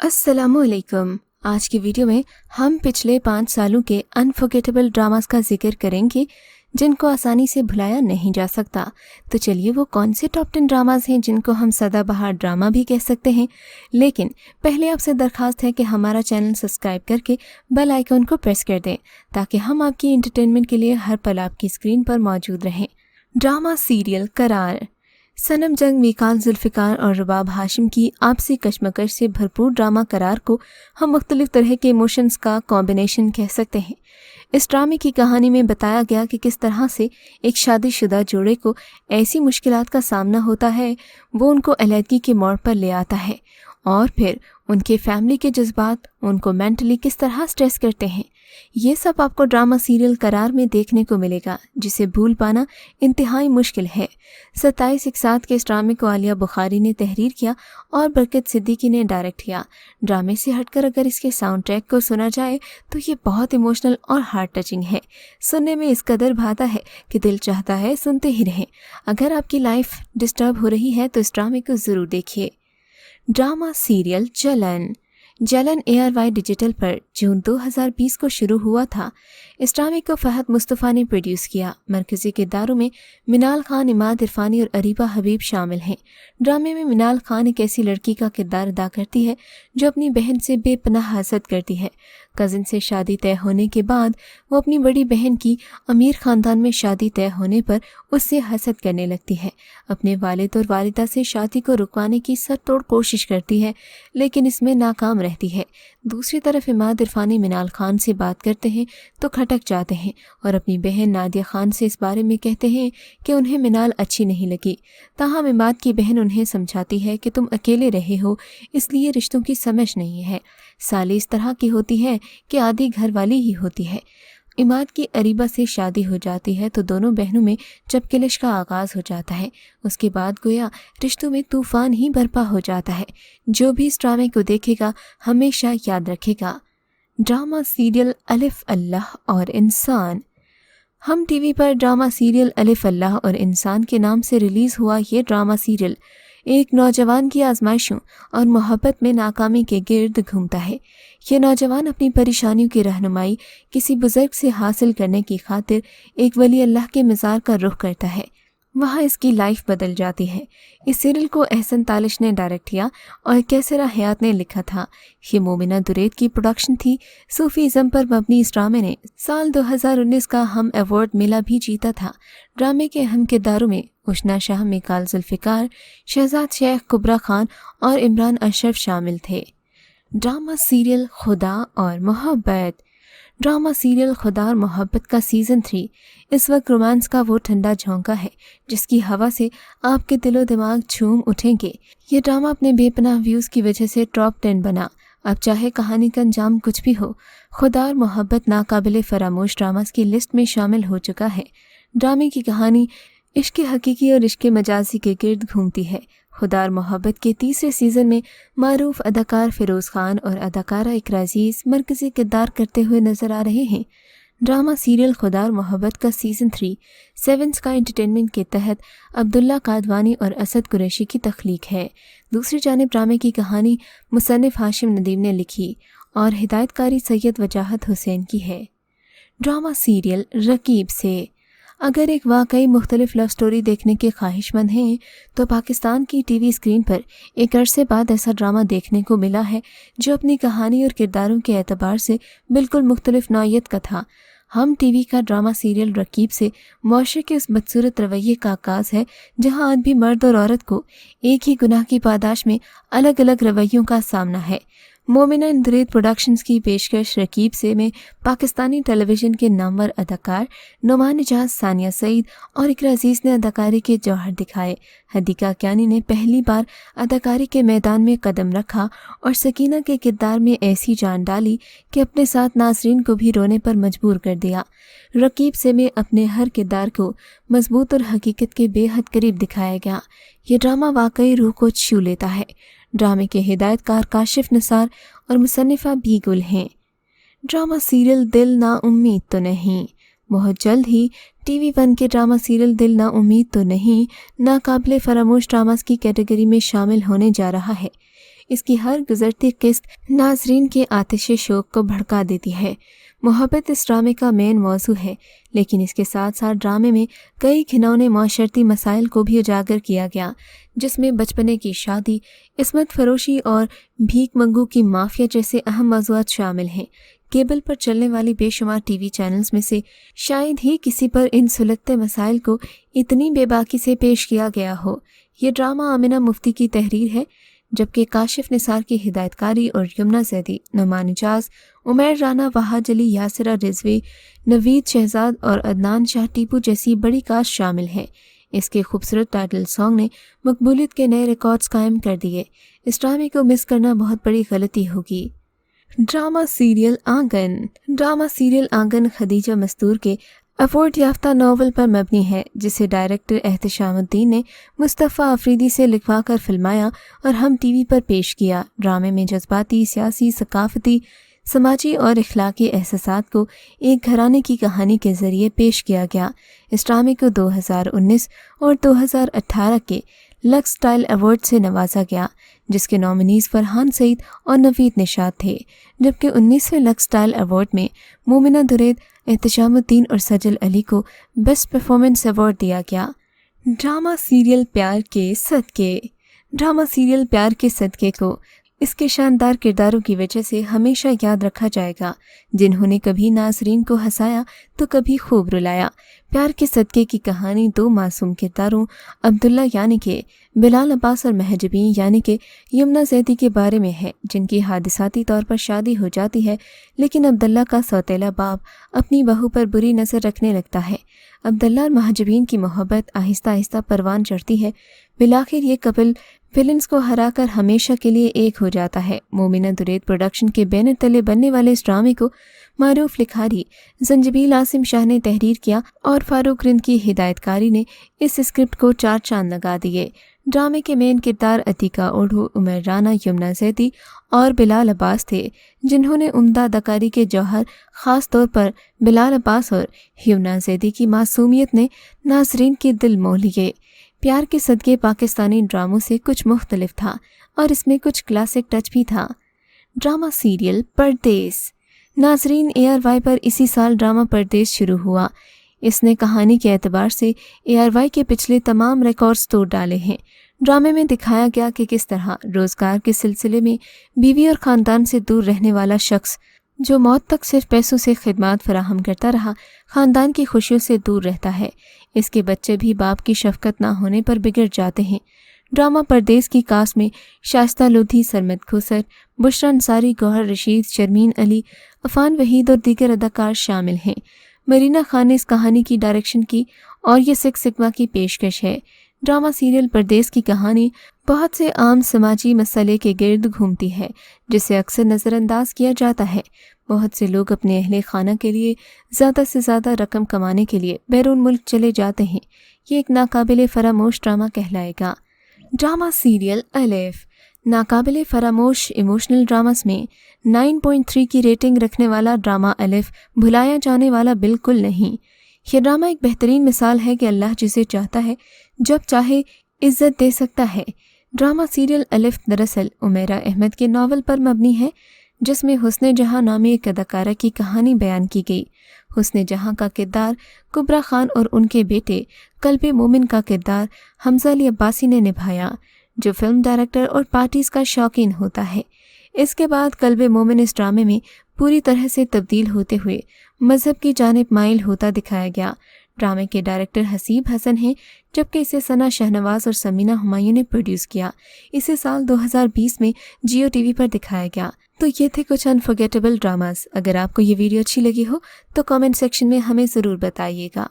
अस्सलामु अलैकुम। आज की वीडियो में हम पिछले 5 सालों के अनफॉरगेटेबल ड्रामास का जिक्र करेंगे जिनको आसानी से भुलाया नहीं जा सकता। तो चलिए वो कौन से टॉप 10 ड्रामास हैं जिनको हम सदाबहार ड्रामा भी कह सकते हैं। लेकिन पहले आपसे दरखास्त है कि हमारा चैनल सब्सक्राइब करके बेल आइकन को प्रेस कर दें ताकि हम आपकी एंटरटेनमेंट के लिए हर पल आपकी स्क्रीन पर मौजूद रहें। ड्रामा सीरियल करार। सनम जंग, मीकाल जुल्फ़िकार और रुबाब हाशिम की आपसी कशमकश से भरपूर ड्रामा करार को हम मुख्तलिफ तरह के इमोशंस का कॉम्बिनेशन कह सकते हैं। इस ड्रामे की कहानी में बताया गया कि किस तरह से एक शादीशुदा जोड़े को ऐसी मुश्किलात का सामना होता है वो उनको अलहदगी के मोड़ पर ले आता है और फिर उनके फैमिली के जज्बात उनको मेंटली किस तरह स्ट्रेस करते हैं। ये सब आपको ड्रामा सीरियल करार में देखने को मिलेगा जिसे भूल पाना इंतहाई मुश्किल है। 27/1 के इस ड्रामे को आलिया बुखारी ने तहरीर किया और बरकत सिद्दीकी ने डायरेक्ट किया। ड्रामे से हटकर अगर इसके साउंड ट्रैक को सुना जाए तो ये बहुत इमोशनल और हार्ट टचिंग है। सुनने में इस कदर भाता है कि दिल चाहता है सुनते ही रहें। अगर आपकी लाइफ डिस्टर्ब हो रही है तो इस ड्रामे को ज़रूर देखिए। ड्रामा सीरियल जलन ARY डिजिटल पर जून 2020 को शुरू हुआ था। इस ड्रामे को फहद मुस्तफ़ा ने प्रोड्यूस किया। मरकज़ी किरदारों में मिनाल खान, इमाद इरफानी और अरीबा हबीब शामिल हैं। ड्रामे में मिनाल खान एक ऐसी लड़की का किरदार अदा करती है जो अपनी बहन से बेपनाह हसद करती है। कज़िन से शादी तय होने के बाद वो अपनी बड़ी बहन की अमीर ख़ानदान में शादी तय होने पर उससे हसद करने लगती है। अपने वालिद और वालिदा से शादी को रुकवाने की सरतोड़ कोशिश करती है लेकिन इसमें नाकाम रहती है। दूसरी तरफ इमाद इरफानी मिनाल खान से बात करते हैं तो खटक जाते हैं और अपनी बहन नादिया खान से इस बारे में कहते हैं कि उन्हें मिनाल अच्छी नहीं लगी। ताहम इमाद की बहन उन्हें समझाती है कि तुम अकेले रहे हो इसलिए रिश्तों की समझ नहीं है। साली इस तरह की होती है कि आधी घर वाली ही होती है। इमाद की अरीबा से शादी हो जाती है तो दोनों बहनों में चपकलिश का आगाज़ हो जाता है। उसके बाद गोया रिश्तों में तूफ़ान ही बर्पा हो जाता है। जो भी इस ड्रामे को देखेगा हमेशा याद रखेगा। ड्रामा सीरियल अलिफ अल्लाह और इंसान। हम टीवी पर ड्रामा सीरियल अलिफ अल्लाह और इंसान के नाम से रिलीज़ हुआ ये ड्रामा सीरियल एक नौजवान की आजमाइशों और मोहब्बत में नाकामी के गिर्द घूमता है। ये नौजवान अपनी परेशानियों की रहनुमाई किसी बुजुर्ग से हासिल करने की खातिर एक वली अल्लाह के मज़ार का रुख करता है। वहाँ इसकी लाइफ बदल जाती है। इस सीरियल को एहसन तालिश ने डायरेक्ट किया और कैसरा हयात ने लिखा था। ये मोमिना दुरैद की प्रोडक्शन थी। सूफीज़म पर मबनी इस ड्रामे ने साल 2019 का हम अवार्ड मेला भी जीता था। ड्रामे के अहम किरदारों में उशना शाह, मीकाल जुल्फ़िकार, शहजाद शेख, कुबरा खान और इमरान अशरफ शामिल थे। ड्रामा सीरियल खुदा और मोहब्बत। ड्रामा सीरियल खुदा और मोहब्बत का सीज़न 3 इस वक्त रोमांस का वो ठंडा झोंका है जिसकी हवा से आपके दिलो दिमाग झूम उठेंगे। ये ड्रामा अपने बेपनाह व्यूज़ की वजह से टॉप 10 बना। अब चाहे कहानी का अंजाम कुछ भी हो, खुदा और मोहब्बत नाकाबिले फरामोश ड्रामास की लिस्ट में शामिल हो चुका है। ड्रामे की कहानी इश्क हकीकी और इश्क मजाजी के गिर्द घूमती है। खुदा और मोहब्बत के तीसरे सीज़न में मारूफ अदाकार फिरोज़ खान और अदाकारा इकरा अज़ीज़ मरकज़ी किरदार करते हुए नजर आ रहे हैं। ड्रामा सीरियल खुदा और मोहब्बत का सीज़न 3 7 स्काई एंटरटेनमेंट के तहत अब्दुल्ला कादवानी और असद कुरैशी की तख्लीक है। दूसरी जानिब ड्रामे की कहानी मुसन्निफ़ हाशिम नदीम ने लिखी और हिदायतकारी सैयद वजाहत हुसैन की है। ड्रामा सीरियल रकीब से। अगर एक वाकई मुख्तलिफ लव स्टोरी देखने के ख्वाहिशमंद हैं तो पाकिस्तान की टीवी स्क्रीन पर एक अरसे बाद ऐसा ड्रामा देखने को मिला है जो अपनी कहानी और किरदारों के एतबार से बिल्कुल मुख्तलिफ नौइयत का था। हम टीवी का ड्रामा सीरियल रकीब से मुआशरे के उस बदसूरत रवैये का आगाज़ है जहाँ आज भी मर्द और औरत को एक ही गुनाह की पादाश में अलग अलग रवैयों का सामना है। मोमिना दुरैद प्रोडक्शंस की पेशकश रकीब से में पाकिस्तानी टेलीविज़न के नामवर अदाकार नुमान इजाज़, सानिया सईद और इकरा अज़ीज़ ने अदाकारी के जौहर दिखाए। हदीका क्यानी ने पहली बार अदाकारी के मैदान में कदम रखा और सकीना के किरदार में ऐसी जान डाली कि अपने साथ नाज़रीन को भी रोने पर मजबूर कर दिया। रकीब से में अपने हर किरदार को मजबूत और हकीकत के बेहद करीब दिखाया गया। ये ड्रामा वाकई रूह को छू लेता है। ड्रामे के हिदायतकार काशिफ निसार और मुसन्निफ़ा बी गुल हैं। ड्रामा सीरियल दिल ना उम्मीद तो नहीं। बहुत जल्द ही TV1 के ड्रामा सीरियल दिल ना उम्मीद तो नहीं नाकाबिले फरामोश ड्रामास की कैटेगरी में शामिल होने जा रहा है। اس کی ہر گزرتی قسط ناظرین کے آتش شوق کو بھڑکا دیتی ہے۔ محبت اس ڈرامے کا مین موضوع ہے، لیکن اس کے ساتھ ساتھ ڈرامے میں کئی گھناؤنے معاشرتی مسائل کو بھی اجاگر کیا گیا، جس میں بچپنے کی شادی، عصمت فروشی اور بھیک منگوں کی مافیا جیسے اہم موضوعات شامل ہیں۔ کیبل پر چلنے والی بے شمار ٹی وی چینلز میں سے شاید ہی کسی پر ان سلگتے مسائل کو اتنی بے باکی سے پیش کیا گیا ہو۔ یہ ڈرامہ آمنہ مفتی کی تحریر ہے، جبکہ کاشف نثار کی ہدایت کاری اور یمنا زیدی، نعمان اجاز، عمیر رانا، وحاد علی، یاسرہ رضوی، نوید شہزاد اور عدنان شاہ ٹیپو جیسی بڑی کاسٹ شامل ہے۔ اس کے خوبصورت ٹائٹل سانگ نے مقبولیت کے نئے ریکارڈز قائم کر دیے۔ اس ڈرامے کو مس کرنا بہت بڑی غلطی ہوگی۔ ڈرامہ سیریل آنگن خدیجہ مستور کے ایوارڈ یافتہ ناول پر مبنی ہے، جسے ڈائریکٹر احتشام الدین نے مصطفیٰ آفریدی سے لکھوا کر فلمایا اور ہم ٹی وی پر پیش کیا۔ ڈرامے میں جذباتی، سیاسی، ثقافتی، سماجی اور اخلاقی احساسات کو ایک گھرانے کی کہانی کے ذریعے پیش کیا گیا۔ اس ڈرامے کو 2019 اور 2018 کے لکس اسٹائل ایوارڈ سے نوازا گیا، جس کے نامنیز فرحان سعید اور نوید نشاط تھے، جبکہ 19ویں لکس اسٹائل ایوارڈ میں مومنہ درید، احتشام الدین اور سجل علی کو بیسٹ پرفارمنس ایوارڈ دیا گیا۔ ڈرامہ سیریل پیار کے صدقے کو اس کے شاندار کرداروں کی وجہ سے ہمیشہ یاد رکھا جائے گا، جنہوں نے کبھی ناظرین کو ہنسایا تو کبھی خوب رلایا۔ پیار کے صدقے کی کہانی دو معصوم کرداروں عبداللہ یعنی کہ بلال عباس اور مہجبین یعنی کہ یمنا زیدی کے بارے میں ہے، جن کی حادثاتی طور پر شادی ہو جاتی ہے، لیکن عبداللہ کا سوتیلا باپ اپنی بہو پر بری نظر رکھنے لگتا ہے۔ عبداللہ اور مہجبین کی محبت آہستہ آہستہ پروان چڑھتی ہے۔ بالآخر یہ کپل ویلنز کو ہرا کر ہمیشہ کے لیے ایک ہو جاتا ہے۔ مومنہ درید پروڈکشن کے بینر تلے بننے والے اس ڈرامے کو معروف لکھاری زنجبیل عاصم شاہ نے تحریر کیا اور فاروق رند کی ہدایت کاری نے اس اسکرپٹ کو 4 چاند لگا دیے۔ ڈرامے کے مین کردار عتیقہ اوڈھو، عمیر رانا، یمنا زیدی اور بلال عباس تھے، جنہوں نے عمدہ اداکاری کے جوہر، خاص طور پر بلال عباس اور یمنا زیدی کی معصومیت نے ناظرین کے دل موہ لیے۔ پیار کے صدقے پاکستانی ڈراموں سے کچھ مختلف تھا اور اس میں کچھ کلاسک ٹچ بھی تھا۔ Drama serial Pradesh. ناظرین، ARY پر اسی سال ڈرامہ پردیس شروع ہوا۔ اس نے کہانی کے اعتبار سے ARY کے پچھلے تمام ریکارڈز توڑ ڈالے ہیں۔ ڈرامے میں دکھایا گیا کہ کس طرح روزگار کے سلسلے میں بیوی اور خاندان سے دور رہنے والا شخص، جو موت تک صرف پیسوں سے خدمات فراہم کرتا رہا، خاندان کی خوشیوں سے دور رہتا ہے۔ اس کے بچے بھی باپ کی شفقت نہ ہونے پر بگڑ جاتے ہیں۔ ڈرامہ پردیس کی کاسٹ میں شائستہ لودھی، سرمد کھوسر، بشرا انصاری، گوہر رشید، شرمین علی، عفان وحید اور دیگر اداکار شامل ہیں۔ مرینا خان نے اس کہانی کی ڈائریکشن کی اور یہ سکس سگما کی پیشکش ہے۔ ڈرامہ سیریل پردیس کی کہانی بہت سے عام سماجی مسئلے کے گرد گھومتی ہے، جسے اکثر نظر انداز کیا جاتا ہے۔ بہت سے لوگ اپنے اہل خانہ کے لیے زیادہ سے زیادہ رقم کمانے کے لیے بیرون ملک چلے جاتے ہیں۔ یہ ایک ناقابل فراموش ڈرامہ کہلائے گا۔ ڈرامہ سیریل الف۔ ناقابل فراموش ایموشنل ڈراماز میں 9.3 کی ریٹنگ رکھنے والا ڈرامہ الف بھلایا جانے والا بالکل نہیں۔ یہ ڈرامہ ایک بہترین مثال ہے کہ اللہ جسے چاہتا ہے جب چاہے عزت دے سکتا ہے۔ ڈرامہ سیریل الف دراصل عمیرہ احمد کے ناول پر مبنی ہے، جس میں حسن جہاں نامی ایک اداکارہ کی کہانی بیان کی گئی۔ حسن جہاں کا کردار کبرا خان اور ان کے بیٹے قلب مومن کا کردار حمزہ علی عباسی نے نبھایا، جو فلم ڈائریکٹر اور پارٹیز کا شوقین ہوتا ہے۔ اس کے بعد قلب مومن اس ڈرامے میں پوری طرح سے تبدیل ہوتے ہوئے مذہب کی جانب مائل ہوتا دکھایا گیا۔ ڈرامے کے ڈائریکٹر حسیب حسن ہیں، جبکہ اسے ثنا شہنواز اور سمینہ ہمایوں نے پروڈیوس کیا۔ اسے سال 2020 میں جیو ٹی وی پر دکھایا گیا۔ تو یہ تھے کچھ انفارگیٹیبل ڈراماز۔ اگر آپ کو یہ ویڈیو اچھی لگی ہو تو کامنٹ سیکشن میں ہمیں ضرور بتائیے گا۔